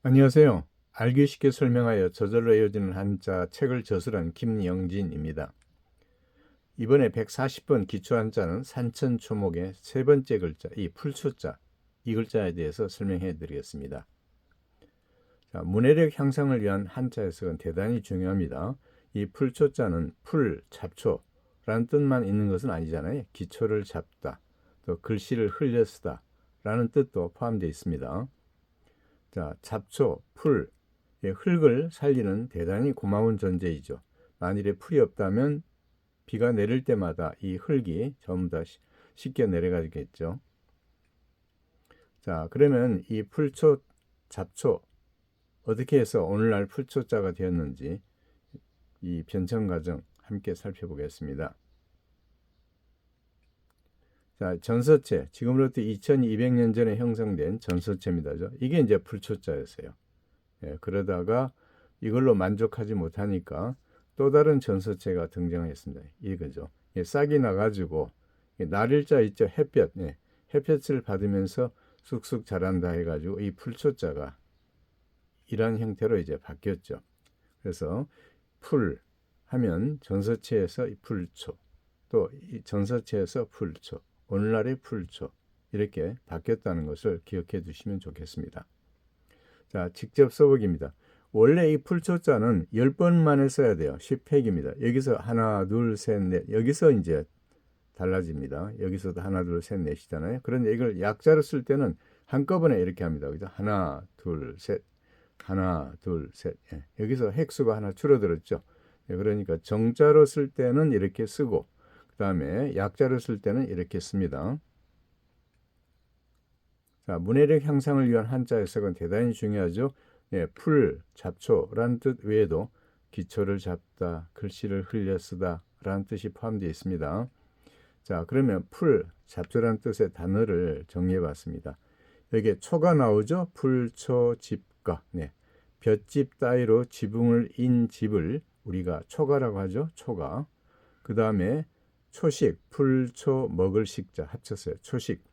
안녕하세요. 알기 쉽게 설명하여 저절로 이어지는 한자 책을 저술한 김영진입니다. 이번에 140번 기초 한자는 산천초목의 세 번째 글자, 이 풀초자, 이 글자에 대해서 설명해 드리겠습니다. 자, 문해력 향상을 위한 한자 해석은 대단히 중요합니다. 이 풀초자는 풀, 잡초라는 뜻만 있는 것은 아니잖아요. 기초를 잡다, 또 글씨를 흘려 쓰다 라는 뜻도 포함되어 있습니다. 자, 잡초, 풀, 흙을 살리는 대단히 고마운 존재이죠. 만일에 풀이 없다면 비가 내릴 때마다 이 흙이 전부 다 씻겨 내려가겠죠. 자, 그러면 이 풀초, 잡초 어떻게 해서 오늘날 풀초자가 되었는지 이 변천 과정 함께 살펴보겠습니다. 자, 전서체, 지금으로부터 2200년 전에 형성된 전서체입니다. 이게 이제 풀초자였어요. 그러다가 이걸로 만족하지 못하니까 또 다른 전서체가 등장했습니다. 이거죠. 싹이 나가지고 날일자 있죠. 햇볕. 햇볕을 받으면서 쑥쑥 자란다 해가지고 이 풀초자가 이런 형태로 이제 바뀌었죠. 그래서 풀 하면 전서체에서 이 풀초, 또 이 전서체에서 풀초, 오늘날의 풀초 이렇게 바뀌었다는 것을 기억해 두시면 좋겠습니다. 자, 직접 써보기입니다. 원래 이 풀초자는 10번만에 써야 돼요. 10획입니다. 여기서 하나, 둘, 셋, 넷. 여기서 이제 달라집니다. 여기서도 하나, 둘, 셋, 넷이잖아요. 그런데 이걸 약자로 쓸 때는 한꺼번에 이렇게 합니다. 그죠? 하나, 둘, 셋. 하나, 둘, 셋. 여기서 획수가 하나 줄어들었죠. 그러니까 정자로 쓸 때는 이렇게 쓰고, 그 다음에 약자로 쓸 때는 이렇게 씁니다. 자, 문해력 향상을 위한 한자 해석은 대단히 중요하죠. 풀, 잡초라는 뜻 외에도 기초를 잡다, 글씨를 흘려 쓰다 라는 뜻이 포함되어 있습니다. 자, 그러면 풀, 잡초라는 뜻의 단어를 정리해 봤습니다. 여기에 초가 나오죠. 풀, 초, 집가. 볏짚 따위로 지붕을 인 집을 우리가 초가라고 하죠. 초가. 그 다음에 초식, 풀, 초, 먹을 식자 합쳤어요. 초식.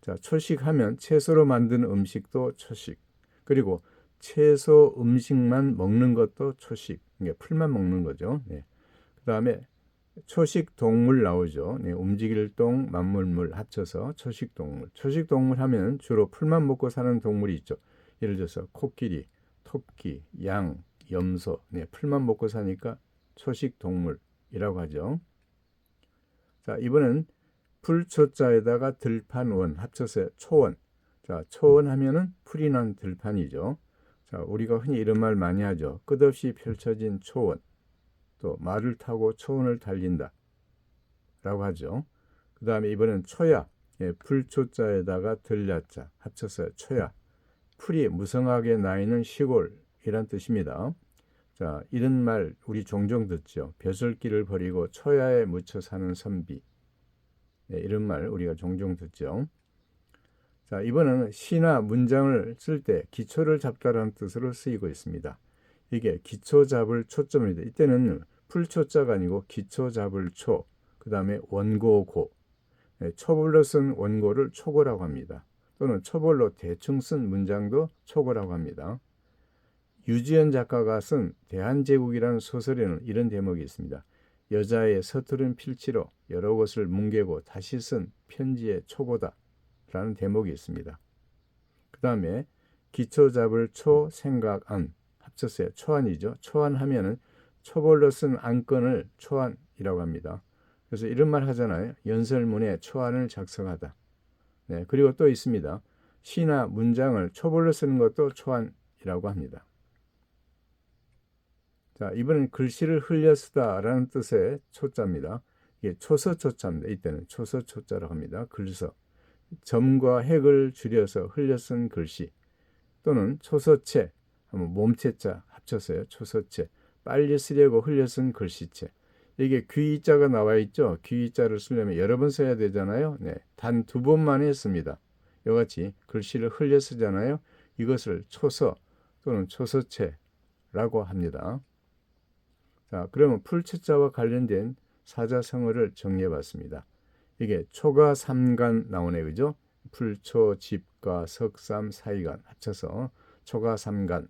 자, 초식하면 채소로 만든 음식도 초식. 그리고 채소 음식만 먹는 것도 초식. 이게 풀만 먹는 거죠. 그 다음에 초식 동물 나오죠. 움직일 동, 만물물 합쳐서 초식 동물. 초식 동물 하면 주로 풀만 먹고 사는 동물이 있죠. 예를 들어서 코끼리, 토끼, 양, 염소. 풀만 먹고 사니까 초식 동물이라고 하죠. 자, 이번엔 풀초자에다가 들판원 합쳐서 초원. 자, 초원 하면은 풀이 난 들판이죠. 자, 우리가 흔히 이런 말 많이 하죠. 끝없이 펼쳐진 초원. 또 말을 타고 초원을 달린다 라고 하죠. 그 다음에 이번엔 초야. 풀초자에다가 들야자 합쳐서 초야. 풀이 무성하게 나 있는 시골이란 뜻입니다. 자, 이런 말 우리 종종 듣죠. 벼슬길을 버리고 초야에 묻혀 사는 선비. 이런 말 우리가 종종 듣죠. 자, 이번에는 시나 문장을 쓸 때 기초를 잡다라는 뜻으로 쓰이고 있습니다. 이게 기초 잡을 초점입니다. 이때는 풀초자가 아니고 기초 잡을 초, 그 다음에 원고고, 초벌로 쓴 원고를 초고라고 합니다. 또는 초벌로 대충 쓴 문장도 초고라고 합니다. 유지연 작가가 쓴 대한제국이라는 소설에는 이런 대목이 있습니다. 여자의 서투른 필치로 여러 곳을 뭉개고 다시 쓴 편지의 초고다 라는 대목이 있습니다. 그 다음에 기초 잡을 초, 생각, 안 합쳤어요. 초안이죠. 초안하면은 초벌로 쓴 안건을 초안이라고 합니다. 그래서 이런 말 하잖아요. 연설문에 초안을 작성하다. 그리고 또 있습니다. 시나 문장을 초벌로 쓰는 것도 초안이라고 합니다. 자, 이번엔 글씨를 흘려 쓰다라는 뜻의 초자입니다. 이게 초서초자입니다. 이때는 초서초자라고 합니다. 글서. 점과 핵을 줄여서 흘려 쓴 글씨. 또는 초서체, 몸체자 합쳤어요. 초서체. 빨리 쓰려고 흘려 쓴 글씨체. 이게 귀자가 나와 있죠. 귀자를 쓰려면 여러 번 써야 되잖아요. 단 2번만 했습니다. 이같이 글씨를 흘려 쓰잖아요. 이것을 초서 또는 초서체라고 합니다. 자, 그러면 풀초자와 관련된 사자성어를 정리해 봤습니다. 이게 초가 삼간 나오네, 그죠? 풀초, 집가, 석삼, 사이간 합쳐서 초가삼간.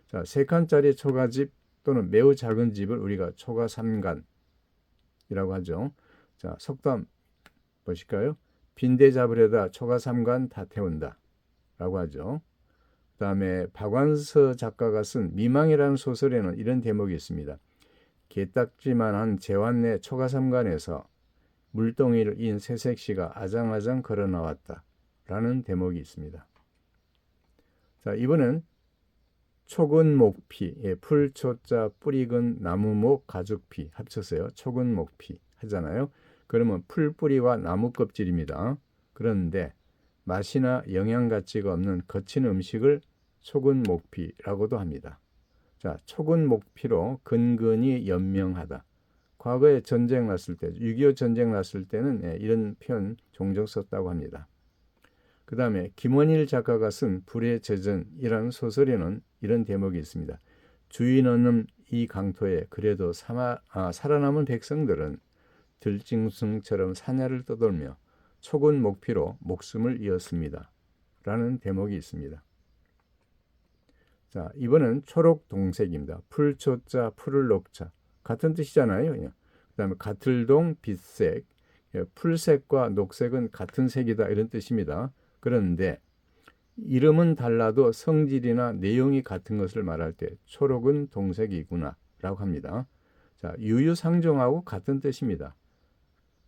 자, 3칸짜리 초가집 또는 매우 작은 집을 우리가 초가삼간이라고 하죠. 자, 속담 보실까요? 빈대 잡으려다 초가삼간 다 태운다 라고 하죠. 그 다음에 박완서 작가가 쓴 미망이라는 소설에는 이런 대목이 있습니다. 개딱지만한 재환내 초가삼간에서 물동이를 인 새색시가 아장아장 걸어 나왔다 라는 대목이 있습니다. 자, 이번엔 초근목피, 예, 풀초자 뿌리근 나무목 가죽피 합쳤어요. 초근목피 하잖아요. 그러면 풀뿌리와 나무 껍질입니다. 그런데 맛이나 영양 가치가 없는 거친 음식을 초근목피라고도 합니다. 자, 초근목피로 근근히 연명하다. 과거에 전쟁 났을 때, 6.25 전쟁 났을 때는 이런 표현 종종 썼다고 합니다. 그 다음에 김원일 작가가 쓴 불의 제전이라는 소설에는 이런 대목이 있습니다. 주인 없는 이 강토에 그래도 살아남은 백성들은 들짐승처럼 사냐를 떠돌며 초근목피로 목숨을 잃었습니다. 라는 대목이 있습니다. 자, 이번은 초록동색입니다. 풀초자, 풀을 녹자. 같은 뜻이잖아요. 그 다음에 가틀동, 빛색. 풀색과 녹색은 같은 색이다 이런 뜻입니다. 그런데 이름은 달라도 성질이나 내용이 같은 것을 말할 때 초록은 동색이구나 라고 합니다. 자, 유유상종하고 같은 뜻입니다.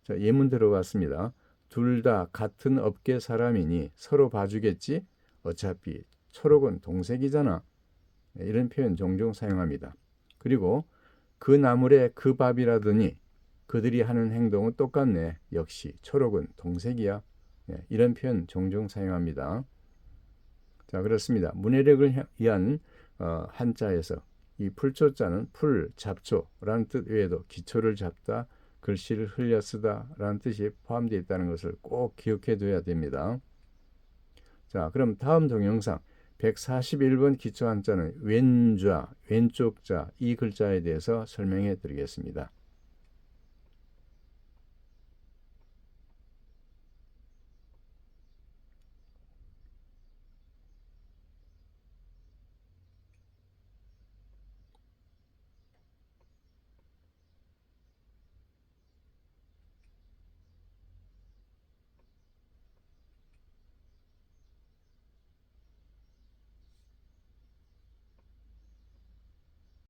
자, 예문 들어봤습니다. 둘 다 같은 업계 사람이니 서로 봐주겠지? 어차피 초록은 동색이잖아. 이런 표현 종종 사용합니다. 그리고 그 나물에 그 밥이라더니 그들이 하는 행동은 똑같네. 역시 초록은 동색이야. 이런 표현 종종 사용합니다. 자, 그렇습니다. 문해력을 위한 한자에서 이 풀초자는 풀, 잡초라는 뜻 외에도 기초를 잡다, 글씨를 흘려 쓰다 라는 뜻이 포함되어 있다는 것을 꼭 기억해 둬야 됩니다. 자, 그럼 다음 동영상 141번 기초 한자는 왼좌, 왼쪽 자 이 글자에 대해서 설명해 드리겠습니다.